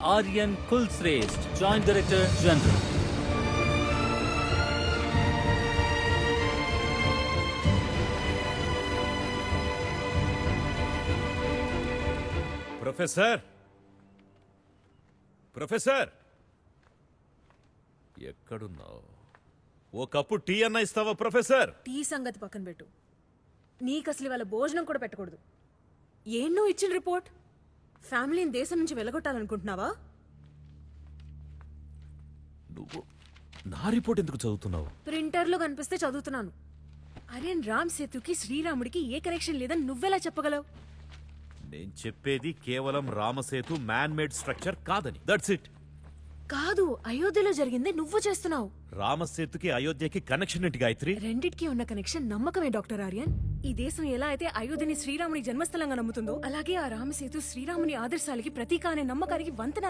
Aryan Kulshrestha, Joint Director General. Professor professor ఎక్కడున్నావు? ఓ cup tea అన్న ఇస్తావా ప్రొఫెసర్? టీ సంగతి పక్కన పెట్టు. నీకు అసలు వాళ్ళ భోజనం కూడా పెట్టకూడదు. ఏం నువ్వు ఇచ్చిన రిపోర్ట్? ఫ్యామిలీని దేశం నుంచి వెలగొట్టాలనుకుంటున్నావా? నువ్వు నా రిపోర్ట్ ఎందుకు చదువుతున్నావు? ప్రింటర్లో కనిపిస్తే చదువుతున్నాను. ఆర్యన్ రామ్ సేతుకి శ్రీరాముడికి ఏ కనెక్షన్ లేదని నువ్వెలా చెప్పగలవు? నేను చెప్పేది కేవలం రామసేతు మ్యాన్ మేడ్ స్ట్రక్చర్ కాదని. That's it. కాదు, అయోధ్యలో జరిగింది నువ్వు చేస్తున్నావు. రామసేతుకి అయోధ్యకి కనెక్షన్ ఏంటి గాయత్రి? రెండిటికి ఉన్న కనెక్షన్ నమ్మకమే డాక్టర్ ఆర్యన్. ఈ దేశం ఎలా అయితే అయోధ్యని శ్రీరాముని జన్మస్థలంగా నమ్ముతుందో అలాగే ఆ రామసేతు శ్రీరాముని ఆదర్శాలకి ప్రతీక అనే నమ్మకానికి వంతెన